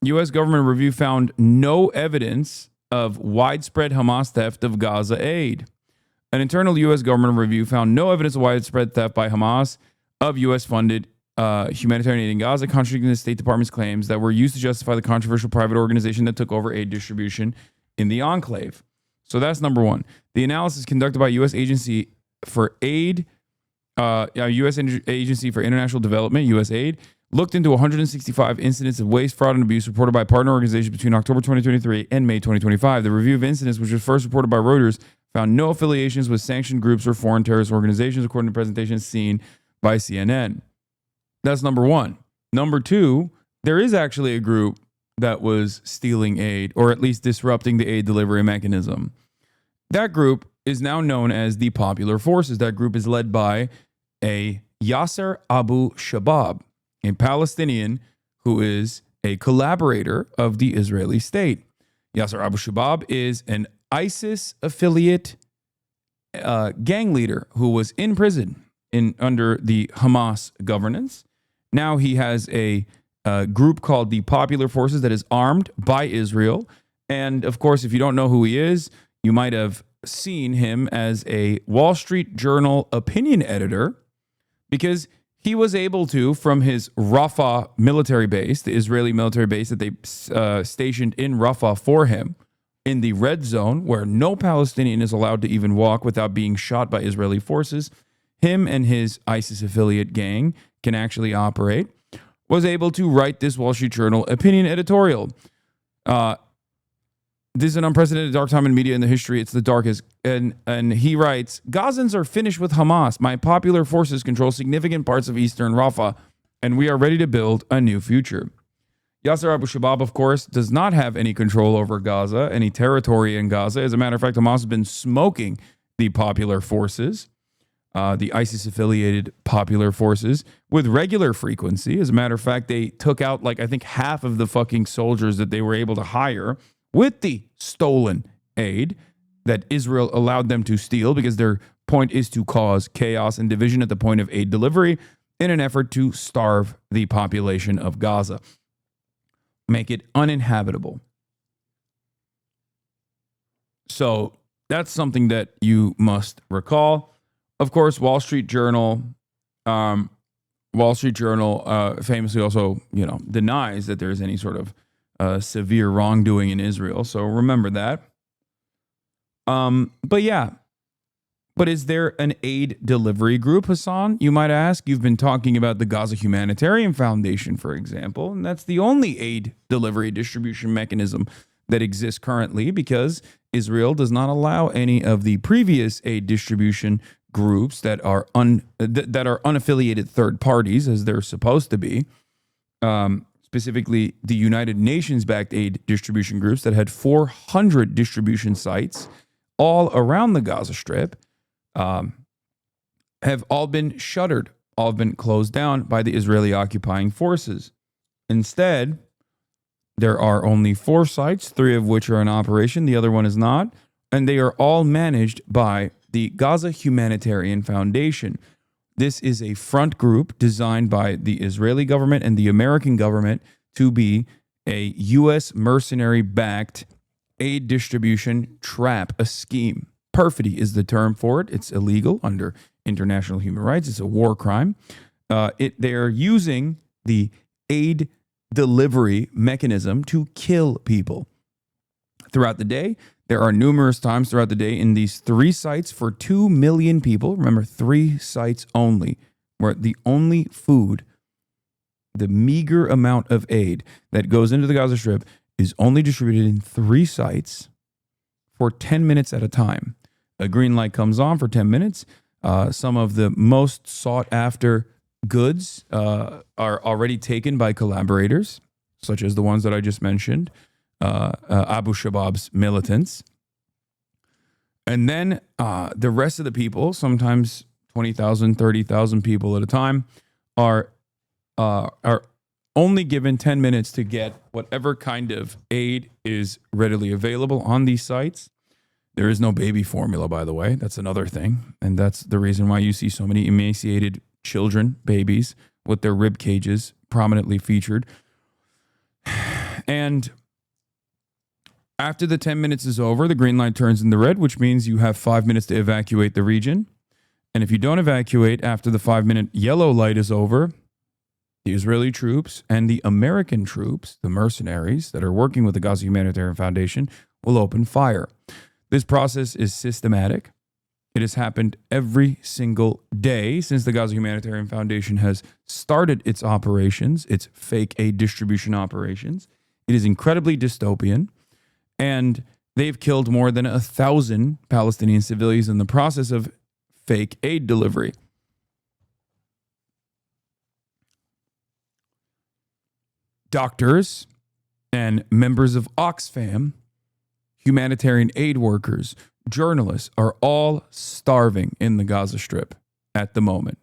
U.S. government review found no evidence of widespread Hamas theft of Gaza aid. An internal U.S. government review found no evidence of widespread theft by Hamas of U.S.-funded humanitarian aid in Gaza, contradicting the State Department's claims that were used to justify the controversial private organization that took over aid distribution in the enclave. So that's number one. The analysis conducted by U.S. Agency for Aid, U.S. Agency for International Development, USAID, looked into 165 incidents of waste, fraud, and abuse reported by partner organizations between October 2023 and May 2025. The review of incidents, which was first reported by Reuters, found no affiliations with sanctioned groups or foreign terrorist organizations, according to presentations seen by CNN. That's number one. Number two, there is actually a group that was stealing aid, or at least disrupting the aid delivery mechanism. That group is now known as the Popular Forces. That group is led by a Yasser Abu Shabab, a Palestinian who is a collaborator of the Israeli state. Yasser Abu Shabab is an ISIS affiliate gang leader who was in prison under the Hamas governance. Now he has a group called the Popular Forces that is armed by Israel. And of course, if you don't know who he is, you might have seen him as a Wall Street Journal opinion editor, because he was able to, from his Rafah military base, the Israeli military base that they stationed in Rafah for him, in the red zone where no Palestinian is allowed to even walk without being shot by Israeli forces, him and his ISIS affiliate gang can actually operate, was able to write this Wall Street Journal opinion editorial. This is an unprecedented dark time in media in the history. It's the darkest. And he writes, Gazans are finished with Hamas. My Popular Forces control significant parts of eastern Rafah, and we are ready to build a new future. Yasser Abu Shabab, of course, does not have any control over Gaza, any territory in Gaza. As a matter of fact, Hamas has been smoking the Popular Forces, the ISIS-affiliated Popular Forces, with regular frequency. As a matter of fact, they took out, I think, half of the fucking soldiers that they were able to hire with the stolen aid that Israel allowed them to steal, because their point is to cause chaos and division at the point of aid delivery in an effort to starve the population of Gaza, make it uninhabitable. So that's something that you must recall. Of course, Wall Street Journal famously also, denies that there's any sort of severe wrongdoing in Israel. So remember that. But is there an aid delivery group, Hassan? You might ask. You've been talking about the Gaza Humanitarian Foundation, for example, and that's the only aid delivery distribution mechanism that exists currently, because Israel does not allow any of the previous aid distribution groups that are unaffiliated third parties, as they're supposed to be. Specifically, the United Nations-backed aid distribution groups that had 400 distribution sites all around the Gaza Strip, have all been shuttered, all been closed down by the Israeli occupying forces. Instead, there are only 4 sites, 3 of which are in operation, the other one is not, and they are all managed by the Gaza Humanitarian Foundation. This is a front group designed by the Israeli government and the American government to be a U.S. mercenary-backed aid distribution trap, a scheme. Perfidy is the term for it. It's illegal under international human rights. It's a war crime. They are using the aid delivery mechanism to kill people. Throughout the day, there are numerous times throughout the day in these 3 sites for 2 million people. Remember, 3 sites only, where the only food, the meager amount of aid that goes into the Gaza Strip is only distributed in 3 sites for 10 minutes at a time. A green light comes on for 10 minutes. Some of the most sought after goods are already taken by collaborators, such as the ones that I just mentioned, Abu Shabab's militants. And then the rest of the people, sometimes 20,000, 30,000 people at a time, are only given 10 minutes to get whatever kind of aid is readily available on these sites. There is no baby formula, by the way. That's another thing. And that's the reason why you see so many emaciated children, babies, with their rib cages prominently featured. And after the 10 minutes is over, the green light turns into red, which means you have 5 minutes to evacuate the region. And if you don't evacuate after the 5-minute yellow light is over, the Israeli troops and the American troops, the mercenaries that are working with the Gaza Humanitarian Foundation, will open fire. This process is systematic. It has happened every single day since the Gaza Humanitarian Foundation has started its operations, its fake aid distribution operations. It is incredibly dystopian, and they've killed more than 1,000 Palestinian civilians in the process of fake aid delivery. Doctors and members of Oxfam, humanitarian aid workers, journalists are all starving in the Gaza Strip at the moment.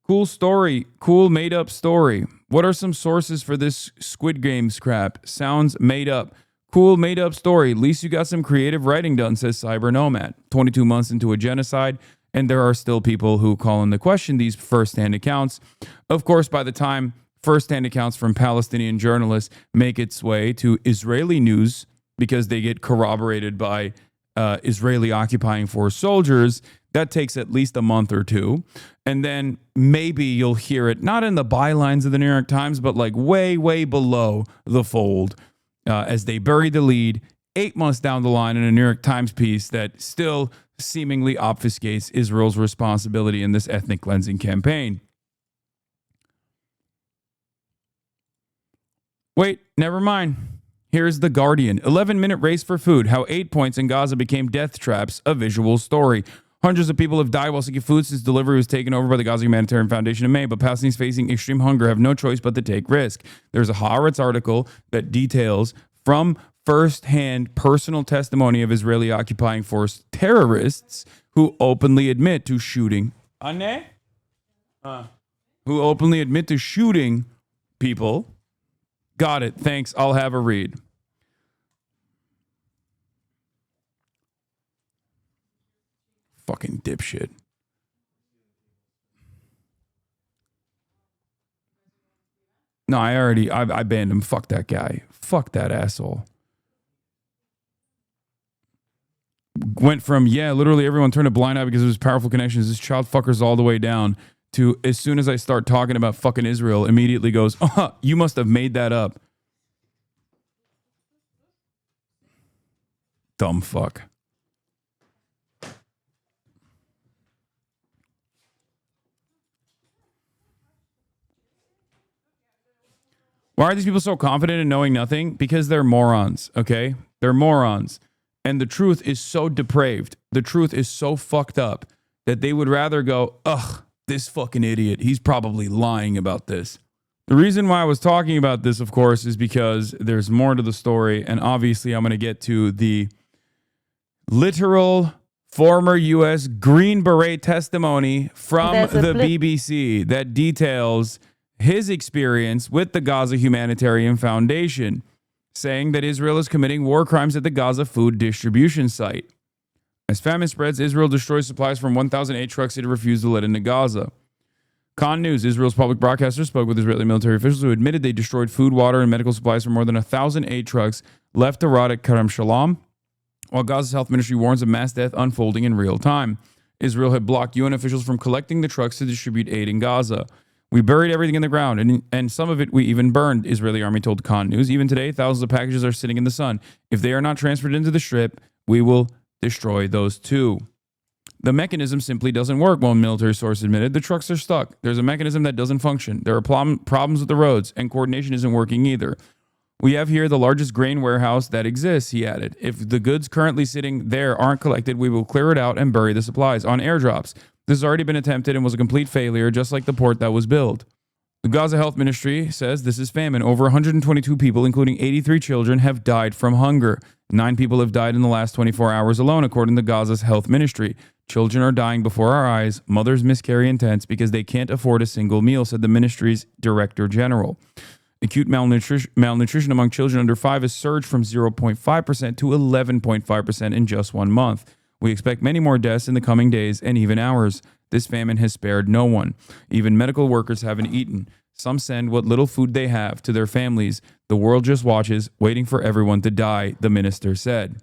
Cool story, cool made up story. What are some sources for this Squid Games crap? Sounds made up. Cool made up story. At least you got some creative writing done, says Cyber Nomad. 22 months into a genocide, and there are still people who call into question these first-hand accounts. Of course, by the time first-hand accounts from Palestinian journalists make its way to Israeli news, because they get corroborated by Israeli occupying force soldiers, that takes at least a month or two. And then maybe you'll hear it, not in the bylines of the New York Times, but like way, way below the fold as they bury the lead 8 months down the line in a New York Times piece that still seemingly obfuscates Israel's responsibility in this ethnic cleansing campaign. Wait, never mind. Here's The Guardian. 11-minute race for food. How 8 points in Gaza became death traps. A visual story. Hundreds of people have died while seeking food since delivery was taken over by the Gaza Humanitarian Foundation in May, but Palestinians facing extreme hunger have no choice but to take risk. There's a Haaretz article that details from first-hand personal testimony of Israeli occupying force terrorists who openly admit to shooting. Who openly admit to shooting people. Got it. Thanks. I'll have a read. Fucking dipshit. No, I banned him. Fuck that guy. Fuck that asshole. Went from, yeah, literally everyone turned a blind eye because of his powerful connections. This child fucker's all the way down. To as soon as I start talking about fucking Israel, immediately goes, oh, you must have made that up. Dumb fuck. Why are these people so confident in knowing nothing? Because they're morons, okay? They're morons. And the truth is so depraved. The truth is so fucked up that they would rather go, ugh, this fucking idiot. He's probably lying about this. The reason why I was talking about this, of course, is because there's more to the story. And obviously, I'm going to get to the literal former U.S. Green Beret testimony from the BBC that details his experience with the Gaza Humanitarian Foundation, saying that Israel is committing war crimes at the Gaza food distribution site. As famine spreads, Israel destroys supplies from 1,008 trucks it refused to let into Gaza. Khan News, Israel's public broadcaster, spoke with Israeli military officials who admitted they destroyed food, water, and medical supplies from more than 1,008 trucks left to rot at Kerem Shalom, while Gaza's health ministry warns of mass death unfolding in real time. Israel had blocked UN officials from collecting the trucks to distribute aid in Gaza. We buried everything in the ground, and some of it we even burned, Israeli army told Khan News. Even today, thousands of packages are sitting in the sun. If they are not transferred into the strip, we will destroy those too. The mechanism simply doesn't work, one military source admitted. The trucks are stuck. There's a mechanism that doesn't function. There are problems with the roads, and coordination isn't working either. We have here the largest grain warehouse that exists, he added. If the goods currently sitting there aren't collected, we will clear it out and bury the supplies on airdrops. This has already been attempted and was a complete failure, just like the port that was built. The Gaza Health Ministry says this is famine. Over 122 people, including 83 children, have died from hunger. 9 people have died in the last 24 hours alone, according to Gaza's Health Ministry. Children are dying before our eyes. Mothers miscarry in tents because they can't afford a single meal, said the ministry's director general. Acute malnutrition among children under 5 has surged from 0.5% to 11.5% in just 1 month. We expect many more deaths in the coming days and even hours. This famine has spared no one. Even medical workers haven't eaten. Some send what little food they have to their families. The world just watches, waiting for everyone to die, the minister said.